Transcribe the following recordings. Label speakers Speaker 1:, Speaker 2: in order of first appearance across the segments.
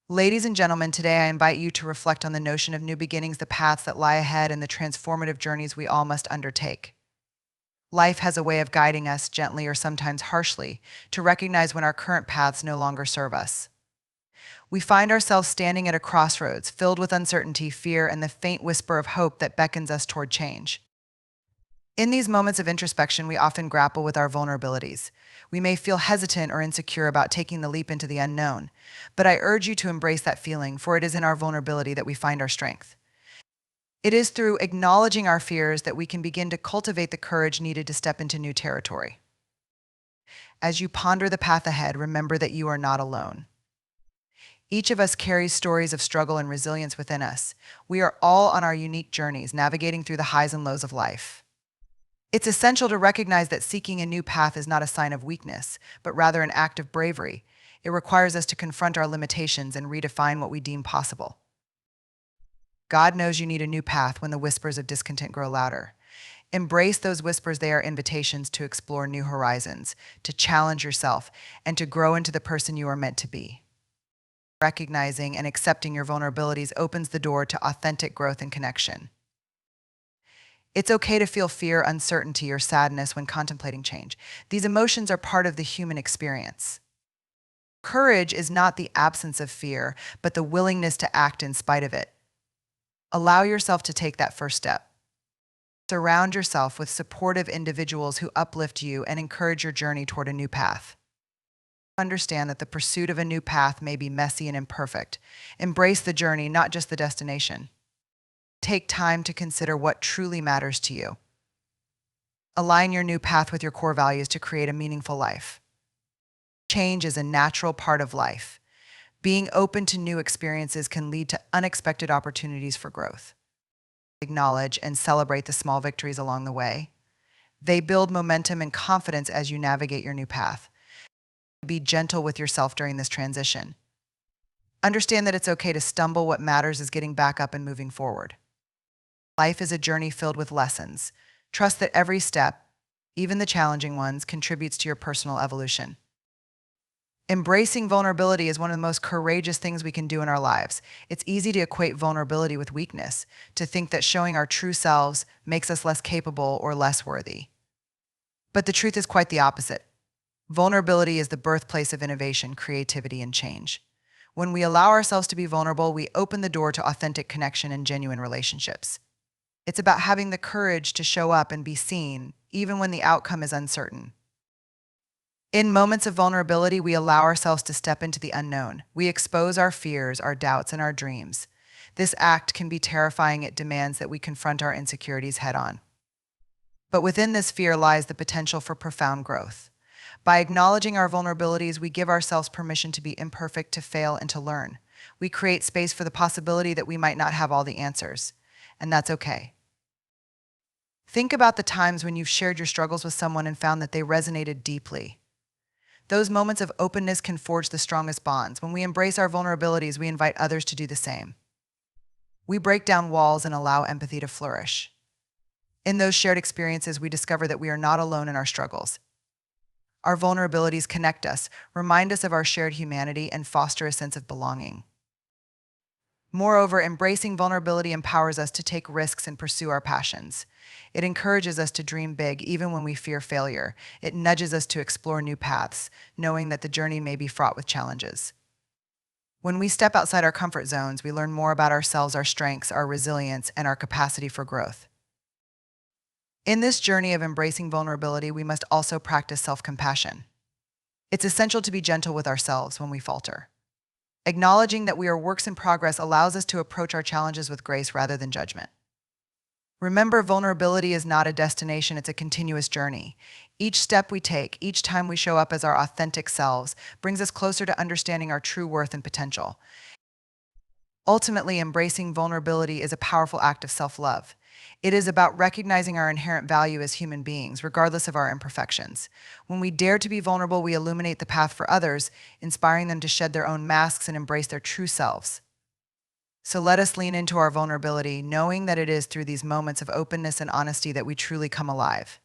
Speaker 1: Ladies and gentlemen, today I invite you to reflect on the notion of new beginnings, the paths that lie ahead, and the transformative journeys we all must undertake. Life has a way of guiding us gently or sometimes harshly to recognize when our current paths no longer serve us. We find ourselves standing at a crossroads filled with uncertainty, fear, and the faint whisper of hope that beckons us toward change. In these moments of introspection, we often grapple with our vulnerabilities. We may feel hesitant or insecure about taking the leap into the unknown, but I urge you to embrace that feeling, for it is in our vulnerability that we find our strength. It is through acknowledging our fears that we can begin to cultivate the courage needed to step into new territory. As you ponder the path ahead, remember that you are not alone. Each of us carries stories of struggle and resilience within us. We are all on our unique journeys, navigating through the highs and lows of life. It's essential to recognize that seeking a new path is not a sign of weakness, but rather an act of bravery. It requires us to confront our limitations and redefine what we deem possible. God knows you need a new path when the whispers of discontent grow louder. Embrace those whispers. They are invitations to explore new horizons, to challenge yourself, and to grow into the person you are meant to be. Recognizing and accepting your vulnerabilities opens the door to authentic growth and connection. It's okay to feel fear, uncertainty, or sadness when contemplating change. These emotions are part of the human experience. Courage is not the absence of fear, but the willingness to act in spite of it. Allow yourself to take that first step. Surround yourself with supportive individuals who uplift you and encourage your journey toward a new path. Understand that the pursuit of a new path may be messy and imperfect. Embrace the journey, not just the destination. Take time to consider what truly matters to you. Align your new path with your core values to create a meaningful life. Change is a natural part of life. Being open to new experiences can lead to unexpected opportunities for growth. Acknowledge and celebrate the small victories along the way. They build momentum and confidence as you navigate your new path. Be gentle with yourself during this transition. Understand that it's okay to stumble. What matters is getting back up and moving forward. Life is a journey filled with lessons. Trust that every step, even the challenging ones, contributes to your personal evolution. Embracing vulnerability is one of the most courageous things we can do in our lives. It's easy to equate vulnerability with weakness, to think that showing our true selves makes us less capable or less worthy. But the truth is quite the opposite. Vulnerability is the birthplace of innovation, creativity, and change. When we allow ourselves to be vulnerable, we open the door to authentic connection and genuine relationships. It's about having the courage to show up and be seen, even when the outcome is uncertain. In moments of vulnerability, we allow ourselves to step into the unknown. We expose our fears, our doubts, and our dreams. This act can be terrifying. It demands that we confront our insecurities head-on. But within this fear lies the potential for profound growth. By acknowledging our vulnerabilities, we give ourselves permission to be imperfect, to fail, and to learn. We create space for the possibility that we might not have all the answers, and that's okay. Think about the times when you've shared your struggles with someone and found that they resonated deeply. Those moments of openness can forge the strongest bonds. When we embrace our vulnerabilities, we invite others to do the same. We break down walls and allow empathy to flourish. In those shared experiences, we discover that we are not alone in our struggles. Our vulnerabilities connect us, remind us of our shared humanity, and foster a sense of belonging. Moreover, embracing vulnerability empowers us to take risks and pursue our passions. It encourages us to dream big even when we fear failure. It nudges us to explore new paths, knowing that the journey may be fraught with challenges. When we step outside our comfort zones, we learn more about ourselves, our strengths, our resilience, and our capacity for growth. In this journey of embracing vulnerability, we must also practice self-compassion. It's essential to be gentle with ourselves when we falter. Acknowledging that we are works in progress allows us to approach our challenges with grace rather than judgment. Remember, vulnerability is not a destination, it's a continuous journey. Each step we take, each time we show up as our authentic selves, brings us closer to understanding our true worth and potential. Ultimately, embracing vulnerability is a powerful act of self-love. It is about recognizing our inherent value as human beings, regardless of our imperfections. When we dare to be vulnerable, we illuminate the path for others, inspiring them to shed their own masks and embrace their true selves. So let us lean into our vulnerability, knowing that it is through these moments of openness and honesty that we truly come alive.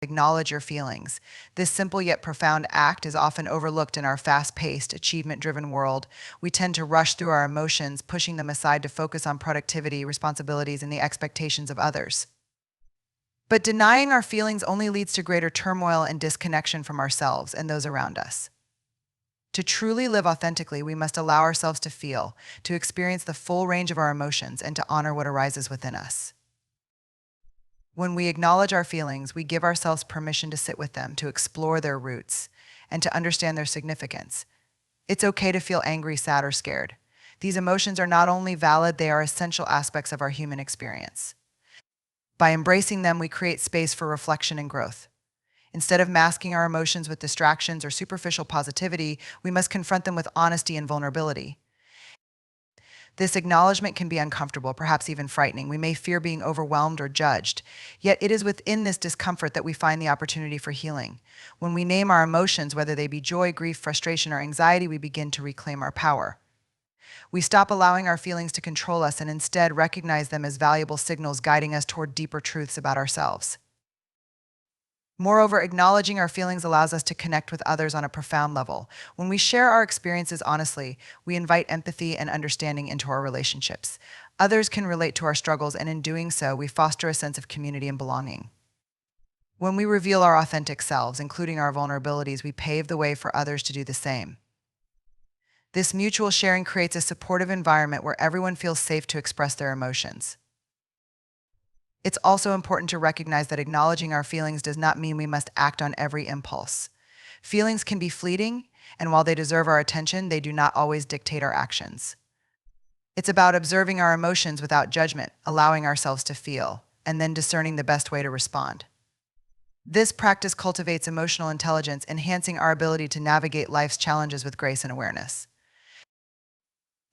Speaker 1: Acknowledge your feelings. This simple yet profound act is often overlooked in our fast-paced, achievement-driven world. We tend to rush through our emotions, pushing them aside to focus on productivity, responsibilities, and the expectations of others. But denying our feelings only leads to greater turmoil and disconnection from ourselves and those around us. To truly live authentically, we must allow ourselves to feel, to experience the full range of our emotions, and to honor what arises within us. When we acknowledge our feelings, we give ourselves permission to sit with them, to explore their roots, and to understand their significance. It's okay to feel angry, sad, or scared. These emotions are not only valid, they are essential aspects of our human experience. By embracing them, we create space for reflection and growth. Instead of masking our emotions with distractions or superficial positivity, we must confront them with honesty and vulnerability. This acknowledgement can be uncomfortable, perhaps even frightening. We may fear being overwhelmed or judged. Yet it is within this discomfort that we find the opportunity for healing. When we name our emotions, whether they be joy, grief, frustration, or anxiety, we begin to reclaim our power. We stop allowing our feelings to control us and instead recognize them as valuable signals guiding us toward deeper truths about ourselves. Moreover, acknowledging our feelings allows us to connect with others on a profound level. When we share our experiences honestly, we invite empathy and understanding into our relationships. Others can relate to our struggles, and in doing so, we foster a sense of community and belonging. When we reveal our authentic selves, including our vulnerabilities, we pave the way for others to do the same. This mutual sharing creates a supportive environment where everyone feels safe to express their emotions. It's also important to recognize that acknowledging our feelings does not mean we must act on every impulse. Feelings can be fleeting, and while they deserve our attention, they do not always dictate our actions. It's about observing our emotions without judgment, allowing ourselves to feel, and then discerning the best way to respond. This practice cultivates emotional intelligence, enhancing our ability to navigate life's challenges with grace and awareness.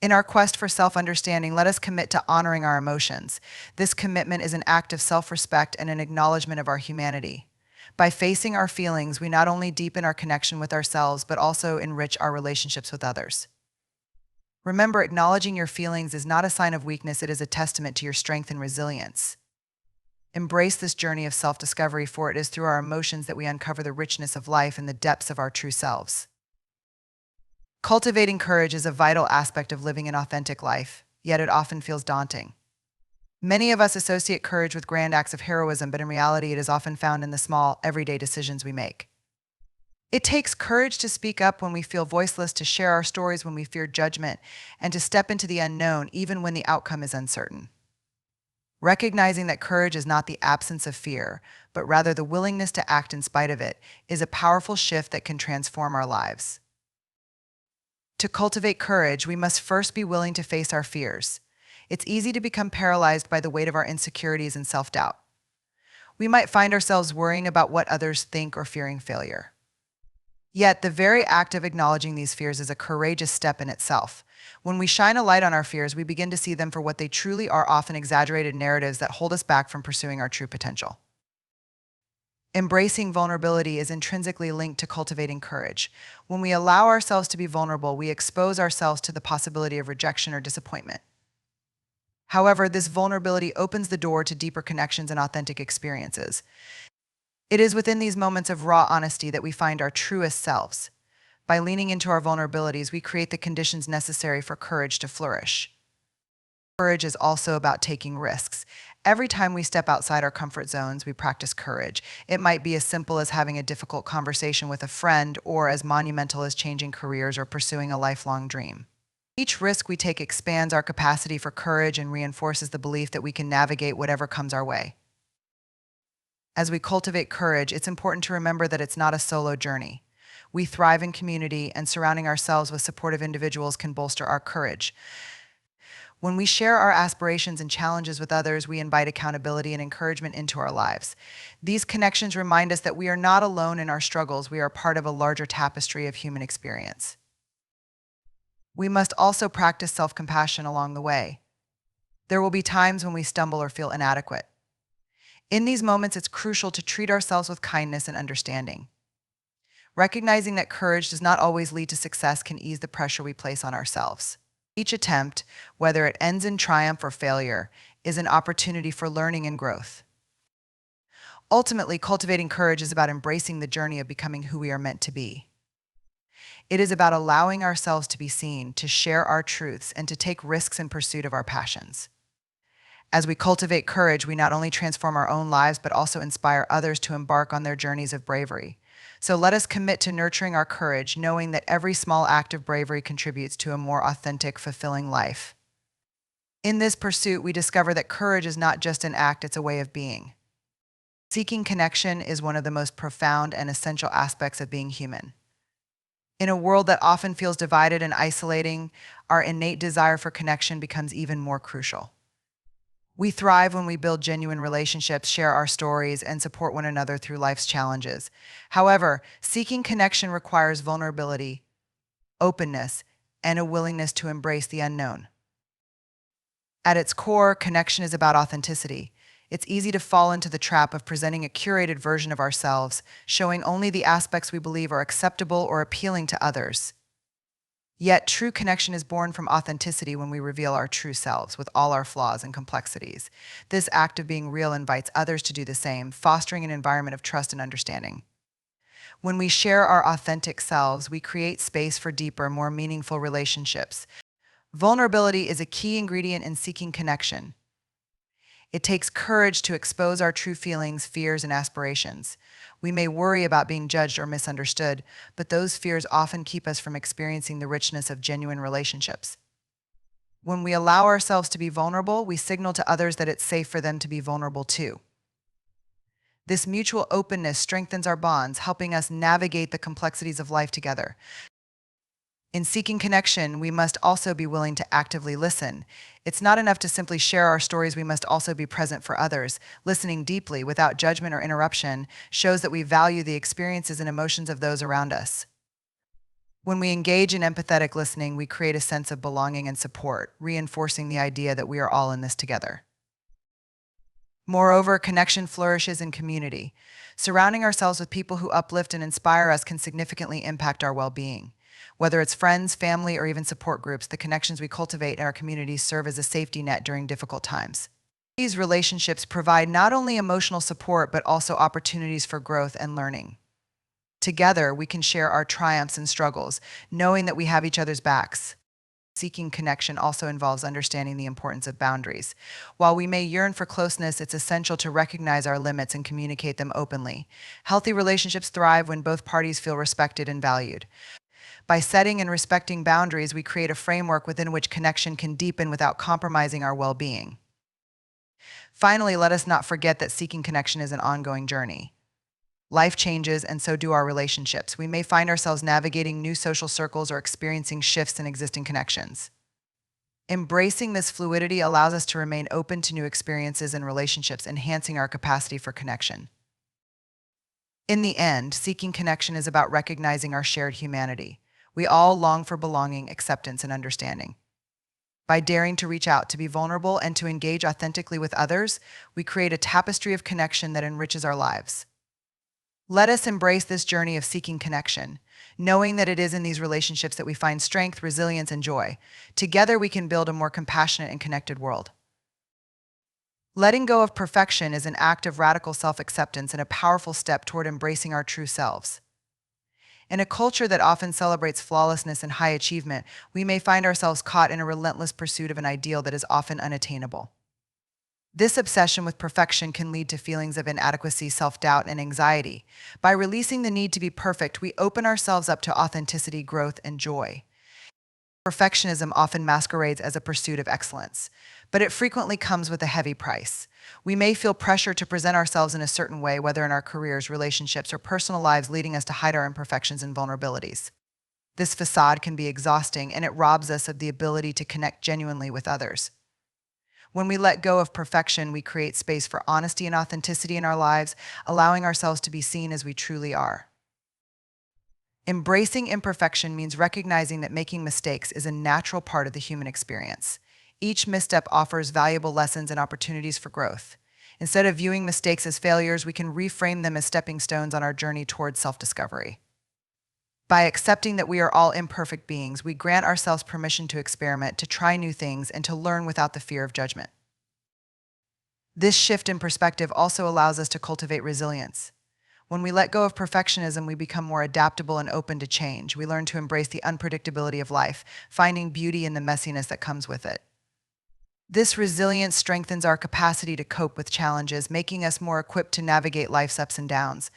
Speaker 1: In our quest for self-understanding, let us commit to honoring our emotions. This commitment is an act of self-respect and an acknowledgement of our humanity. By facing our feelings, we not only deepen our connection with ourselves, but also enrich our relationships with others. Remember, acknowledging your feelings is not a sign of weakness, it is a testament to your strength and resilience. Embrace this journey of self-discovery, for it is through our emotions that we uncover the richness of life and the depths of our true selves. Cultivating courage is a vital aspect of living an authentic life, yet it often feels daunting. Many of us associate courage with grand acts of heroism, but in reality, it is often found in the small, everyday decisions we make. It takes courage to speak up when we feel voiceless, to share our stories when we fear judgment, and to step into the unknown even when the outcome is uncertain. Recognizing that courage is not the absence of fear, but rather the willingness to act in spite of it, is a powerful shift that can transform our lives. To cultivate courage, we must first be willing to face our fears. It's easy to become paralyzed by the weight of our insecurities and self-doubt. We might find ourselves worrying about what others think or fearing failure. Yet, the very act of acknowledging these fears is a courageous step in itself. When we shine a light on our fears, we begin to see them for what they truly are, often exaggerated narratives that hold us back from pursuing our true potential. Embracing vulnerability is intrinsically linked to cultivating courage. When we allow ourselves to be vulnerable, we expose ourselves to the possibility of rejection or disappointment. However, this vulnerability opens the door to deeper connections and authentic experiences. It is within these moments of raw honesty that we find our truest selves. By leaning into our vulnerabilities, we create the conditions necessary for courage to flourish. Courage is also about taking risks. Every time we step outside our comfort zones, we practice courage. It might be as simple as having a difficult conversation with a friend, or as monumental as changing careers or pursuing a lifelong dream. Each risk we take expands our capacity for courage and reinforces the belief that we can navigate whatever comes our way. As we cultivate courage, it's important to remember that it's not a solo journey. We thrive in community, and surrounding ourselves with supportive individuals can bolster our courage. When we share our aspirations and challenges with others, we invite accountability and encouragement into our lives. These connections remind us that we are not alone in our struggles. We are part of a larger tapestry of human experience. We must also practice self-compassion along the way. There will be times when we stumble or feel inadequate. In these moments, it's crucial to treat ourselves with kindness and understanding. Recognizing that courage does not always lead to success can ease the pressure we place on ourselves. Each attempt, whether it ends in triumph or failure, is an opportunity for learning and growth. Ultimately, cultivating courage is about embracing the journey of becoming who we are meant to be. It is about allowing ourselves to be seen, to share our truths, and to take risks in pursuit of our passions. As we cultivate courage, we not only transform our own lives, but also inspire others to embark on their journeys of bravery. So let us commit to nurturing our courage, knowing that every small act of bravery contributes to a more authentic, fulfilling life. In this pursuit, we discover that courage is not just an act, it's a way of being. Seeking connection is one of the most profound and essential aspects of being human. In a world that often feels divided and isolating, our innate desire for connection becomes even more crucial. We thrive when we build genuine relationships, share our stories, and support one another through life's challenges. However, seeking connection requires vulnerability, openness, and a willingness to embrace the unknown. At its core, connection is about authenticity. It's easy to fall into the trap of presenting a curated version of ourselves, showing only the aspects we believe are acceptable or appealing to others. Yet, true connection is born from authenticity when we reveal our true selves with all our flaws and complexities. This act of being real invites others to do the same, fostering an environment of trust and understanding. When we share our authentic selves, we create space for deeper, more meaningful relationships. Vulnerability is a key ingredient in seeking connection. It takes courage to expose our true feelings, fears, and aspirations. We may worry about being judged or misunderstood, but those fears often keep us from experiencing the richness of genuine relationships. When we allow ourselves to be vulnerable, we signal to others that it's safe for them to be vulnerable too. This mutual openness strengthens our bonds, helping us navigate the complexities of life together. In seeking connection, we must also be willing to actively listen. It's not enough to simply share our stories, we must also be present for others. Listening deeply, without judgment or interruption, shows that we value the experiences and emotions of those around us. When we engage in empathetic listening, we create a sense of belonging and support, reinforcing the idea that we are all in this together. Moreover, connection flourishes in community. Surrounding ourselves with people who uplift and inspire us can significantly impact our well-being. Whether it's friends, family, or even support groups, the connections we cultivate in our communities serve as a safety net during difficult times. These relationships provide not only emotional support, but also opportunities for growth and learning. Together, we can share our triumphs and struggles, knowing that we have each other's backs. Seeking connection also involves understanding the importance of boundaries. While we may yearn for closeness, it's essential to recognize our limits and communicate them openly. Healthy relationships thrive when both parties feel respected and valued. By setting and respecting boundaries, we create a framework within which connection can deepen without compromising our well-being. Finally, let us not forget that seeking connection is an ongoing journey. Life changes, and so do our relationships. We may find ourselves navigating new social circles or experiencing shifts in existing connections. Embracing this fluidity allows us to remain open to new experiences and relationships, enhancing our capacity for connection. In the end, seeking connection is about recognizing our shared humanity. We all long for belonging, acceptance, and understanding. By daring to reach out, to be vulnerable, and to engage authentically with others, we create a tapestry of connection that enriches our lives. Let us embrace this journey of seeking connection, knowing that it is in these relationships that we find strength, resilience, and joy. Together, we can build a more compassionate and connected world. Letting go of perfection is an act of radical self-acceptance and a powerful step toward embracing our true selves. In a culture that often celebrates flawlessness and high achievement, we may find ourselves caught in a relentless pursuit of an ideal that is often unattainable. This obsession with perfection can lead to feelings of inadequacy, self-doubt, and anxiety. By releasing the need to be perfect, we open ourselves up to authenticity, growth, and joy. Perfectionism often masquerades as a pursuit of excellence, but it frequently comes with a heavy price. We may feel pressure to present ourselves in a certain way, whether in our careers, relationships, or personal lives, leading us to hide our imperfections and vulnerabilities. This facade can be exhausting, and it robs us of the ability to connect genuinely with others. When we let go of perfection, we create space for honesty and authenticity in our lives, allowing ourselves to be seen as we truly are. Embracing imperfection means recognizing that making mistakes is a natural part of the human experience. Each misstep offers valuable lessons and opportunities for growth. Instead of viewing mistakes as failures, we can reframe them as stepping stones on our journey towards self-discovery. By accepting that we are all imperfect beings, we grant ourselves permission to experiment, to try new things, and to learn without the fear of judgment. This shift in perspective also allows us to cultivate resilience. When we let go of perfectionism, we become more adaptable and open to change. We learn to embrace the unpredictability of life, finding beauty in the messiness that comes with it. This resilience strengthens our capacity to cope with challenges, making us more equipped to navigate life's ups and downs.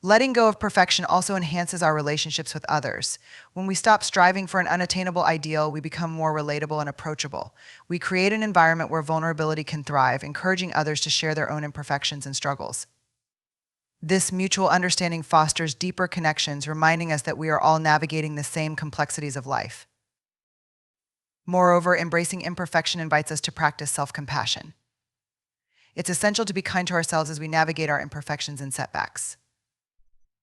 Speaker 1: Letting go of perfection also enhances our relationships with others. When we stop striving for an unattainable ideal, we become more relatable and approachable. We create an environment where vulnerability can thrive, encouraging others to share their own imperfections and struggles. This mutual understanding fosters deeper connections, reminding us that we are all navigating the same complexities of life. Moreover, embracing imperfection invites us to practice self-compassion. It's essential to be kind to ourselves as we navigate our imperfections and setbacks.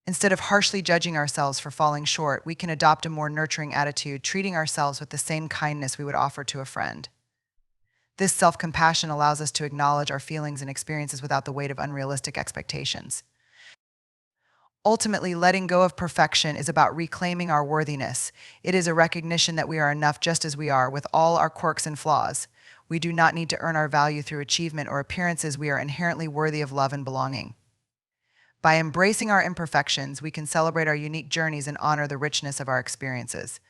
Speaker 1: Instead of harshly judging ourselves for falling short, we can adopt a more nurturing attitude, treating ourselves with the same kindness we would offer to a friend. This self-compassion allows us to acknowledge our feelings and experiences without the weight of unrealistic expectations. Ultimately, letting go of perfection is about reclaiming our worthiness. It is a recognition that we are enough just as we are, with all our quirks and flaws. We do not need to earn our value through achievement or appearances. We are inherently worthy of love and belonging. By embracing our imperfections, we can celebrate our unique journeys and honor the richness of our experiences.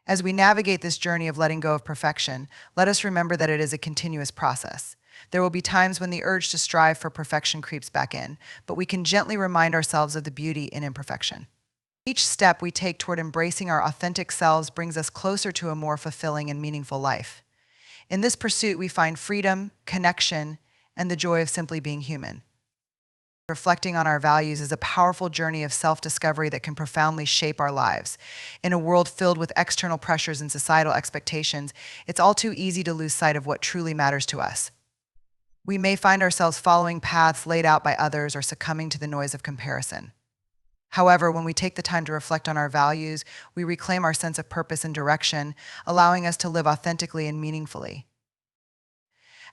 Speaker 1: As we navigate this journey of letting go of perfection, let us remember that it is a continuous process. There will be times when the urge to strive for perfection creeps back in, but we can gently remind ourselves of the beauty in imperfection. Each step we take toward embracing our authentic selves brings us closer to a more fulfilling and meaningful life. In this pursuit, we find freedom, connection, and the joy of simply being human. Reflecting on our values is a powerful journey of self-discovery that can profoundly shape our lives. In a world filled with external pressures and societal expectations, it's all too easy to lose sight of what truly matters to us. We may find ourselves following paths laid out by others or succumbing to the noise of comparison. However, when we take the time to reflect on our values, we reclaim our sense of purpose and direction, allowing us to live authentically and meaningfully.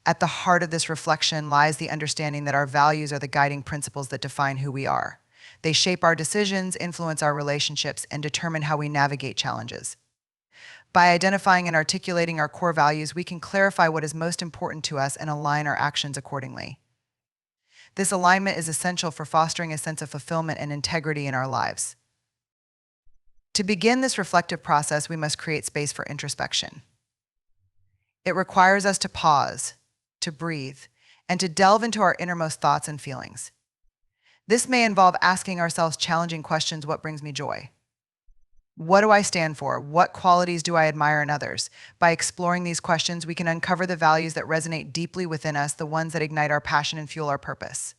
Speaker 1: At the heart of this reflection lies the understanding that our values are the guiding principles that define who we are. They shape our decisions, influence our relationships, and determine how we navigate challenges. By identifying and articulating our core values, we can clarify what is most important to us and align our actions accordingly. This alignment is essential for fostering a sense of fulfillment and integrity in our lives. To begin this reflective process, we must create space for introspection. It requires us to pause, to breathe, and to delve into our innermost thoughts and feelings. This may involve asking ourselves challenging questions: what brings me joy? What do I stand for? What qualities do I admire in others? By exploring these questions, we can uncover the values that resonate deeply within us, the ones that ignite our passion and fuel our purpose.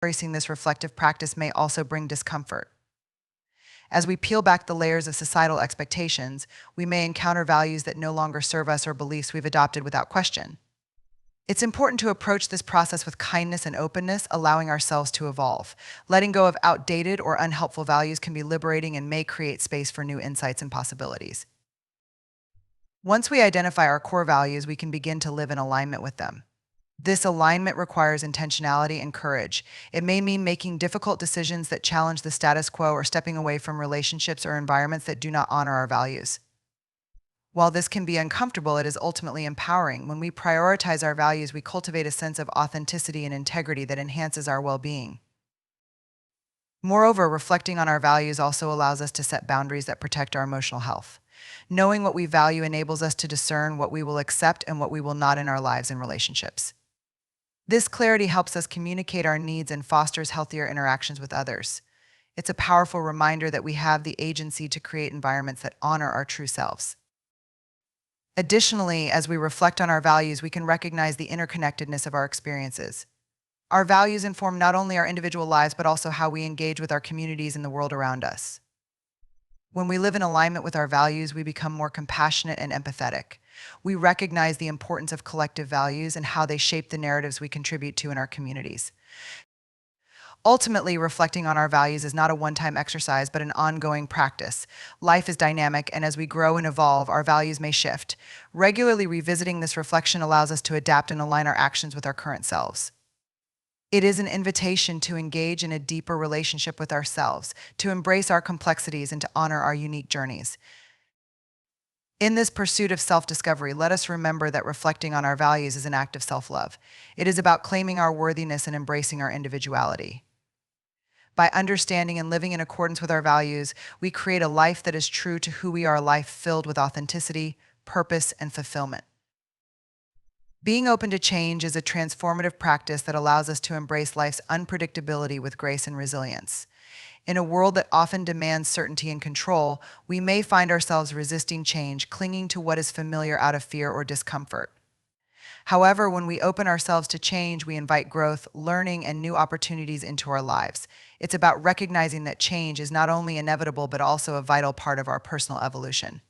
Speaker 1: Embracing this reflective practice may also bring discomfort. As we peel back the layers of societal expectations, we may encounter values that no longer serve us or beliefs we've adopted without question. It's important to approach this process with kindness and openness, allowing ourselves to evolve. Letting go of outdated or unhelpful values can be liberating and may create space for new insights and possibilities. Once we identify our core values, we can begin to live in alignment with them. This alignment requires intentionality and courage. It may mean making difficult decisions that challenge the status quo or stepping away from relationships or environments that do not honor our values. While this can be uncomfortable, it is ultimately empowering. When we prioritize our values, we cultivate a sense of authenticity and integrity that enhances our well-being. Moreover, reflecting on our values also allows us to set boundaries that protect our emotional health. Knowing what we value enables us to discern what we will accept and what we will not in our lives and relationships. This clarity helps us communicate our needs and fosters healthier interactions with others. It's a powerful reminder that we have the agency to create environments that honor our true selves. Additionally, as we reflect on our values, we can recognize the interconnectedness of our experiences. Our values inform not only our individual lives, but also how we engage with our communities and the world around us. When we live in alignment with our values, we become more compassionate and empathetic. We recognize the importance of collective values and how they shape the narratives we contribute to in our communities. Ultimately, reflecting on our values is not a one-time exercise, but an ongoing practice. Life is dynamic, and as we grow and evolve, our values may shift. Regularly revisiting this reflection allows us to adapt and align our actions with our current selves. It is an invitation to engage in a deeper relationship with ourselves, to embrace our complexities, and to honor our unique journeys. In this pursuit of self-discovery, let us remember that reflecting on our values is an act of self-love. It is about claiming our worthiness and embracing our individuality. By understanding and living in accordance with our values, we create a life that is true to who we are, a life filled with authenticity, purpose, and fulfillment. Being open to change is a transformative practice that allows us to embrace life's unpredictability with grace and resilience. In a world that often demands certainty and control, we may find ourselves resisting change, clinging to what is familiar out of fear or discomfort. However, when we open ourselves to change, we invite growth, learning, and new opportunities into our lives. It's about recognizing that change is not only inevitable, but also a vital part of our personal evolution.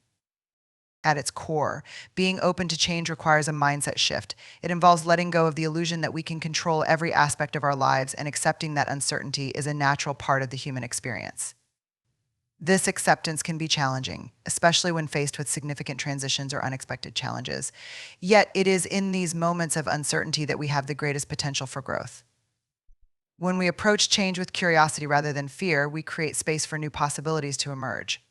Speaker 1: At its core, being open to change requires a mindset shift. It involves letting go of the illusion that we can control every aspect of our lives and accepting that uncertainty is a natural part of the human experience. This acceptance can be challenging, especially when faced with significant transitions or unexpected challenges. Yet, it is in these moments of uncertainty that we have the greatest potential for growth. When we approach change with curiosity rather than fear, we create space for new possibilities to emerge.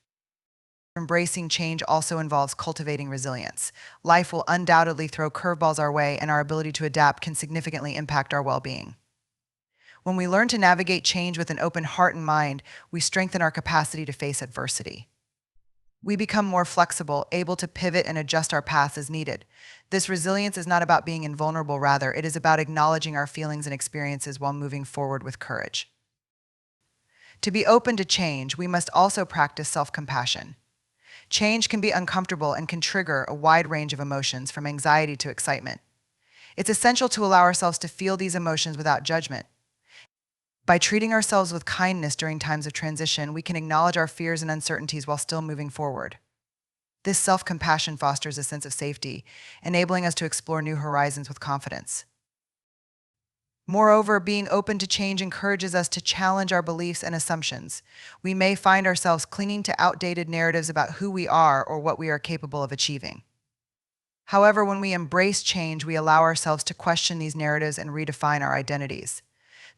Speaker 1: Embracing change also involves cultivating resilience. Life will undoubtedly throw curveballs our way, and our ability to adapt can significantly impact our well-being. When we learn to navigate change with an open heart and mind, we strengthen our capacity to face adversity. We become more flexible, able to pivot and adjust our paths as needed. This resilience is not about being invulnerable, rather, it is about acknowledging our feelings and experiences while moving forward with courage. To be open to change, we must also practice self-compassion. Change can be uncomfortable and can trigger a wide range of emotions, from anxiety to excitement. It's essential to allow ourselves to feel these emotions without judgment. By treating ourselves with kindness during times of transition, we can acknowledge our fears and uncertainties while still moving forward. This self-compassion fosters a sense of safety, enabling us to explore new horizons with confidence. Moreover, being open to change encourages us to challenge our beliefs and assumptions. We may find ourselves clinging to outdated narratives about who we are or what we are capable of achieving. However, when we embrace change, we allow ourselves to question these narratives and redefine our identities.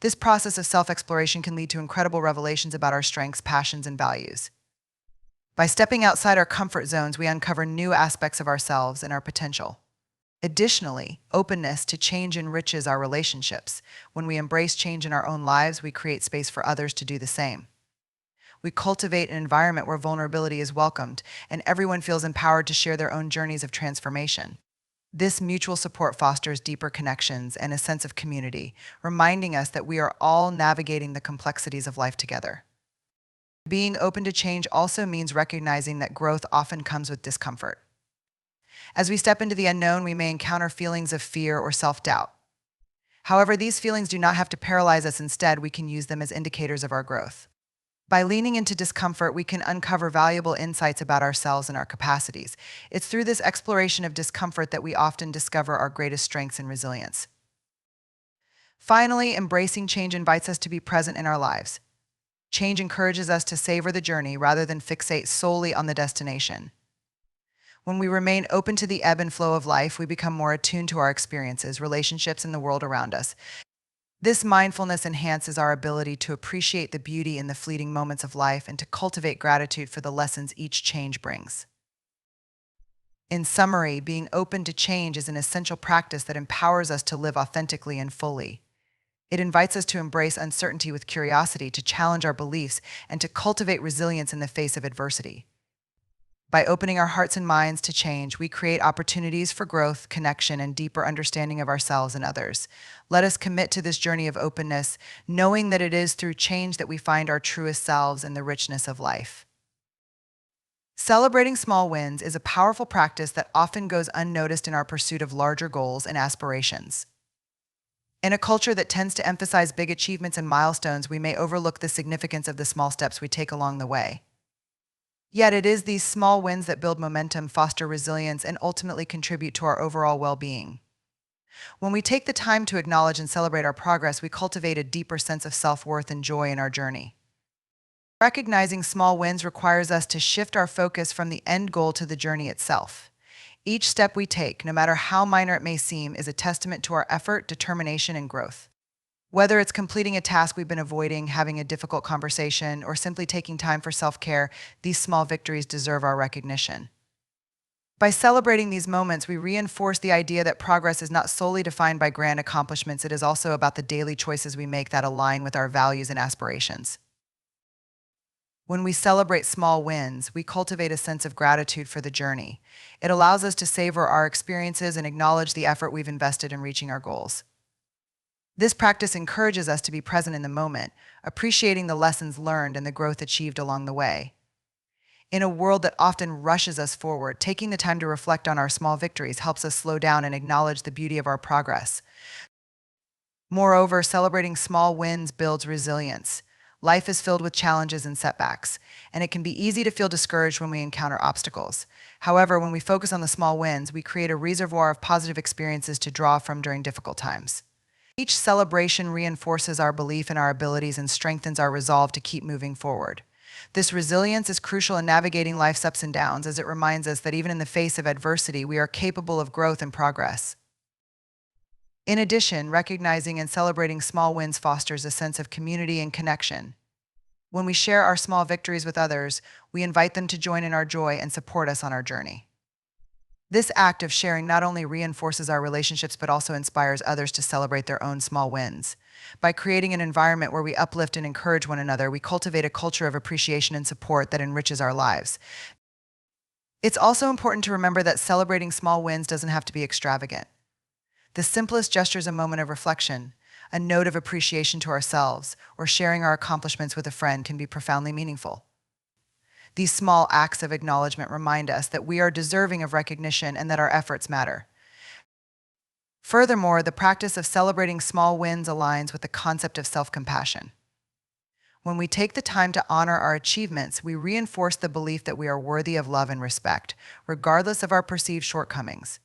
Speaker 1: This process of self-exploration can lead to incredible revelations about our strengths, passions, and values. By stepping outside our comfort zones, we uncover new aspects of ourselves and our potential. Additionally, openness to change enriches our relationships. When we embrace change in our own lives, we create space for others to do the same. We cultivate an environment where vulnerability is welcomed and everyone feels empowered to share their own journeys of transformation. This mutual support fosters deeper connections and a sense of community, reminding us that we are all navigating the complexities of life together. Being open to change also means recognizing that growth often comes with discomfort. As we step into the unknown, we may encounter feelings of fear or self-doubt. However, these feelings do not have to paralyze us. Instead, we can use them as indicators of our growth. By leaning into discomfort, we can uncover valuable insights about ourselves and our capacities. It's through this exploration of discomfort that we often discover our greatest strengths and resilience. Finally, embracing change invites us to be present in our lives. Change encourages us to savor the journey rather than fixate solely on the destination. When we remain open to the ebb and flow of life, we become more attuned to our experiences, relationships, and the world around us. This mindfulness enhances our ability to appreciate the beauty in the fleeting moments of life and to cultivate gratitude for the lessons each change brings. In summary, being open to change is an essential practice that empowers us to live authentically and fully. It invites us to embrace uncertainty with curiosity, to challenge our beliefs, and to cultivate resilience in the face of adversity. By opening our hearts and minds to change, we create opportunities for growth, connection, and deeper understanding of ourselves and others. Let us commit to this journey of openness, knowing that it is through change that we find our truest selves and the richness of life. Celebrating small wins is a powerful practice that often goes unnoticed in our pursuit of larger goals and aspirations. In a culture that tends to emphasize big achievements and milestones, we may overlook the significance of the small steps we take along the way. Yet it is these small wins that build momentum, foster resilience, and ultimately contribute to our overall well-being. When we take the time to acknowledge and celebrate our progress, we cultivate a deeper sense of self-worth and joy in our journey. Recognizing small wins requires us to shift our focus from the end goal to the journey itself. Each step we take, no matter how minor it may seem, is a testament to our effort, determination, and growth. Whether it's completing a task we've been avoiding, having a difficult conversation, or simply taking time for self-care, these small victories deserve our recognition. By celebrating these moments, we reinforce the idea that progress is not solely defined by grand accomplishments, it is also about the daily choices we make that align with our values and aspirations. When we celebrate small wins, we cultivate a sense of gratitude for the journey. It allows us to savor our experiences and acknowledge the effort we've invested in reaching our goals. This practice encourages us to be present in the moment, appreciating the lessons learned and the growth achieved along the way. In a world that often rushes us forward, taking the time to reflect on our small victories helps us slow down and acknowledge the beauty of our progress. Moreover, celebrating small wins builds resilience. Life is filled with challenges and setbacks, and it can be easy to feel discouraged when we encounter obstacles. However, when we focus on the small wins, we create a reservoir of positive experiences to draw from during difficult times. Each celebration reinforces our belief in our abilities and strengthens our resolve to keep moving forward. This resilience is crucial in navigating life's ups and downs, as it reminds us that even in the face of adversity, we are capable of growth and progress. In addition, recognizing and celebrating small wins fosters a sense of community and connection. When we share our small victories with others, we invite them to join in our joy and support us on our journey. This act of sharing not only reinforces our relationships but also inspires others to celebrate their own small wins. By creating an environment where we uplift and encourage one another, we cultivate a culture of appreciation and support that enriches our lives. It's also important to remember that celebrating small wins doesn't have to be extravagant. The simplest gesture is a moment of reflection, a note of appreciation to ourselves, or sharing our accomplishments with a friend can be profoundly meaningful. These small acts of acknowledgement remind us that we are deserving of recognition and that our efforts matter. Furthermore, the practice of celebrating small wins aligns with the concept of self-compassion. When we take the time to honor our achievements, we reinforce the belief that we are worthy of love and respect, regardless of our perceived shortcomings.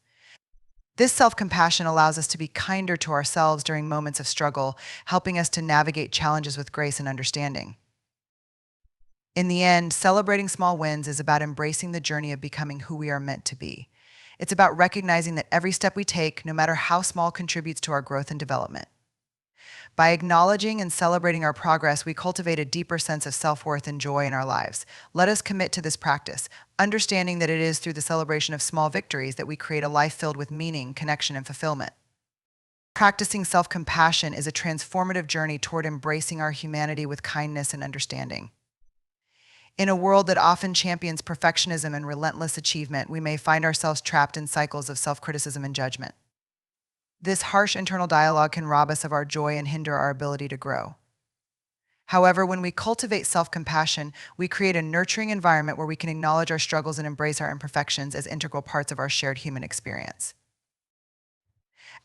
Speaker 1: This self-compassion allows us to be kinder to ourselves during moments of struggle, helping us to navigate challenges with grace and understanding. In the end, celebrating small wins is about embracing the journey of becoming who we are meant to be. It's about recognizing that every step we take, no matter how small, contributes to our growth and development. By acknowledging and celebrating our progress, we cultivate a deeper sense of self-worth and joy in our lives. Let us commit to this practice, understanding that it is through the celebration of small victories that we create a life filled with meaning, connection, and fulfillment. Practicing self-compassion is a transformative journey toward embracing our humanity with kindness and understanding. In a world that often champions perfectionism and relentless achievement, we may find ourselves trapped in cycles of self-criticism and judgment. This harsh internal dialogue can rob us of our joy and hinder our ability to grow. However, when we cultivate self-compassion, we create a nurturing environment where we can acknowledge our struggles and embrace our imperfections as integral parts of our shared human experience.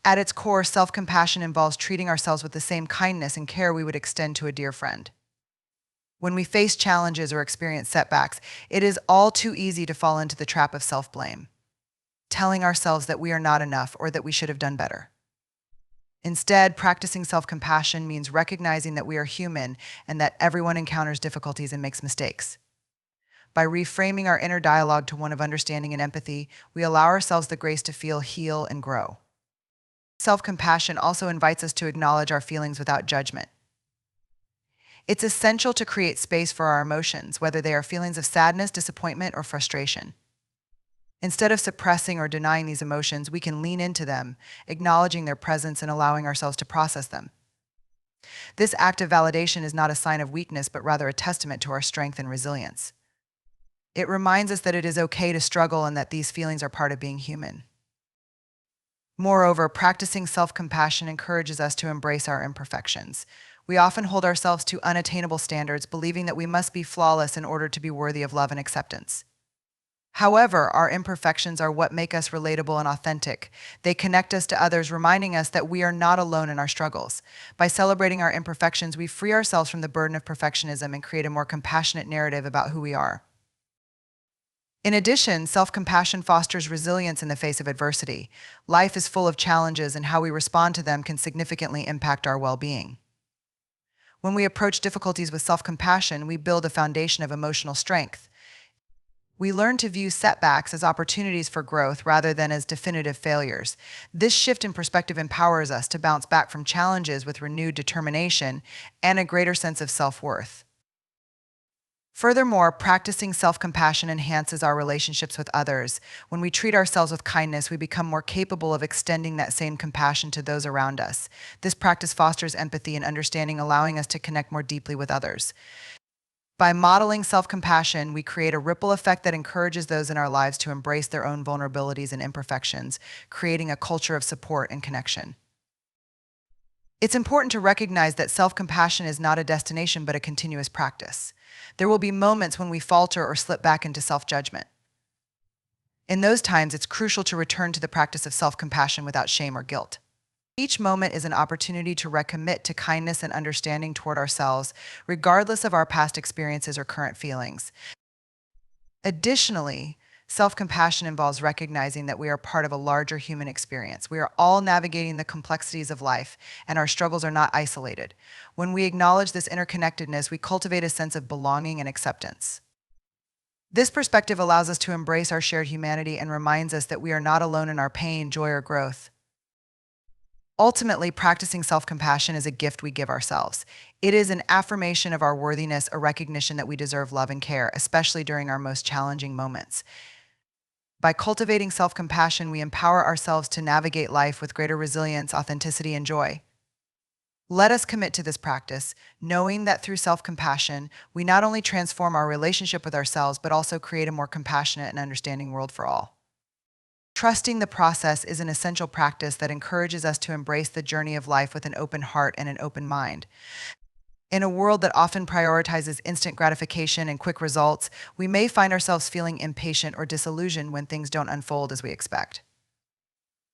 Speaker 1: At its core, self-compassion involves treating ourselves with the same kindness and care we would extend to a dear friend. When we face challenges or experience setbacks, it is all too easy to fall into the trap of self-blame, telling ourselves that we are not enough or that we should have done better. Instead, practicing self-compassion means recognizing that we are human and that everyone encounters difficulties and makes mistakes. By reframing our inner dialogue to one of understanding and empathy, we allow ourselves the grace to feel, heal, and grow. Self-compassion also invites us to acknowledge our feelings without judgment. It's essential to create space for our emotions, whether they are feelings of sadness, disappointment, or frustration. Instead of suppressing or denying these emotions, we can lean into them, acknowledging their presence and allowing ourselves to process them. This act of validation is not a sign of weakness, but rather a testament to our strength and resilience. It reminds us that it is okay to struggle and that these feelings are part of being human. Moreover, practicing self-compassion encourages us to embrace our imperfections. We often hold ourselves to unattainable standards, believing that we must be flawless in order to be worthy of love and acceptance. However, our imperfections are what make us relatable and authentic. They connect us to others, reminding us that we are not alone in our struggles. By celebrating our imperfections, we free ourselves from the burden of perfectionism and create a more compassionate narrative about who we are. In addition, self-compassion fosters resilience in the face of adversity. Life is full of challenges, and how we respond to them can significantly impact our well-being. When we approach difficulties with self-compassion, we build a foundation of emotional strength. We learn to view setbacks as opportunities for growth rather than as definitive failures. This shift in perspective empowers us to bounce back from challenges with renewed determination and a greater sense of self-worth. Furthermore, practicing self-compassion enhances our relationships with others. When we treat ourselves with kindness, we become more capable of extending that same compassion to those around us. This practice fosters empathy and understanding, allowing us to connect more deeply with others. By modeling self-compassion, we create a ripple effect that encourages those in our lives to embrace their own vulnerabilities and imperfections, creating a culture of support and connection. It's important to recognize that self-compassion is not a destination but a continuous practice. There will be moments when we falter or slip back into self-judgment. In those times, it's crucial to return to the practice of self-compassion without shame or guilt. Each moment is an opportunity to recommit to kindness and understanding toward ourselves, regardless of our past experiences or current feelings. Additionally, self-compassion involves recognizing that we are part of a larger human experience. We are all navigating the complexities of life, and our struggles are not isolated. When we acknowledge this interconnectedness, we cultivate a sense of belonging and acceptance. This perspective allows us to embrace our shared humanity and reminds us that we are not alone in our pain, joy, or growth. Ultimately, practicing self-compassion is a gift we give ourselves. It is an affirmation of our worthiness, a recognition that we deserve love and care, especially during our most challenging moments. By cultivating self-compassion, we empower ourselves to navigate life with greater resilience, authenticity, and joy. Let us commit to this practice, knowing that through self-compassion, we not only transform our relationship with ourselves, but also create a more compassionate and understanding world for all. Trusting the process is an essential practice that encourages us to embrace the journey of life with an open heart and an open mind. In a world that often prioritizes instant gratification and quick results, we may find ourselves feeling impatient or disillusioned when things don't unfold as we expect.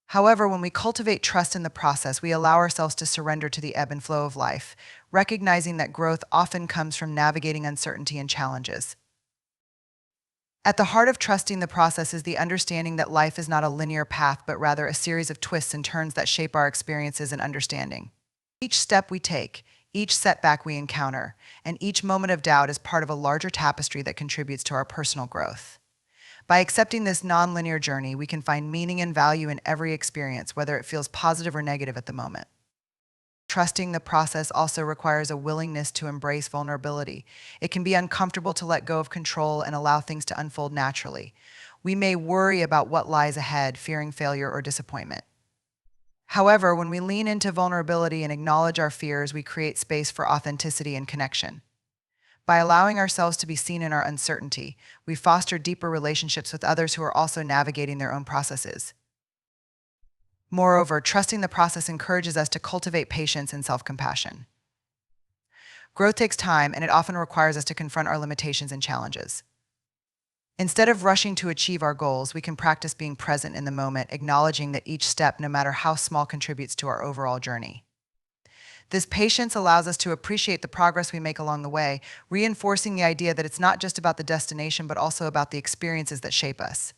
Speaker 1: However, when we cultivate trust in the process, we allow ourselves to surrender to the ebb and flow of life, recognizing that growth often comes from navigating uncertainty and challenges. At the heart of trusting the process is the understanding that life is not a linear path, but rather a series of twists and turns that shape our experiences and understanding. Each step we take, each setback we encounter, and each moment of doubt is part of a larger tapestry that contributes to our personal growth. By accepting this non-linear journey, we can find meaning and value in every experience, whether it feels positive or negative at the moment. Trusting the process also requires a willingness to embrace vulnerability. It can be uncomfortable to let go of control and allow things to unfold naturally. We may worry about what lies ahead, fearing failure or disappointment. However, when we lean into vulnerability and acknowledge our fears, we create space for authenticity and connection. By allowing ourselves to be seen in our uncertainty, we foster deeper relationships with others who are also navigating their own processes. Moreover, trusting the process encourages us to cultivate patience and self-compassion. Growth takes time, and it often requires us to confront our limitations and challenges. Instead of rushing to achieve our goals, we can practice being present in the moment, acknowledging that each step, no matter how small, contributes to our overall journey. This patience allows us to appreciate the progress we make along the way, reinforcing the idea that it's not just about the destination, but also about the experiences that shape us.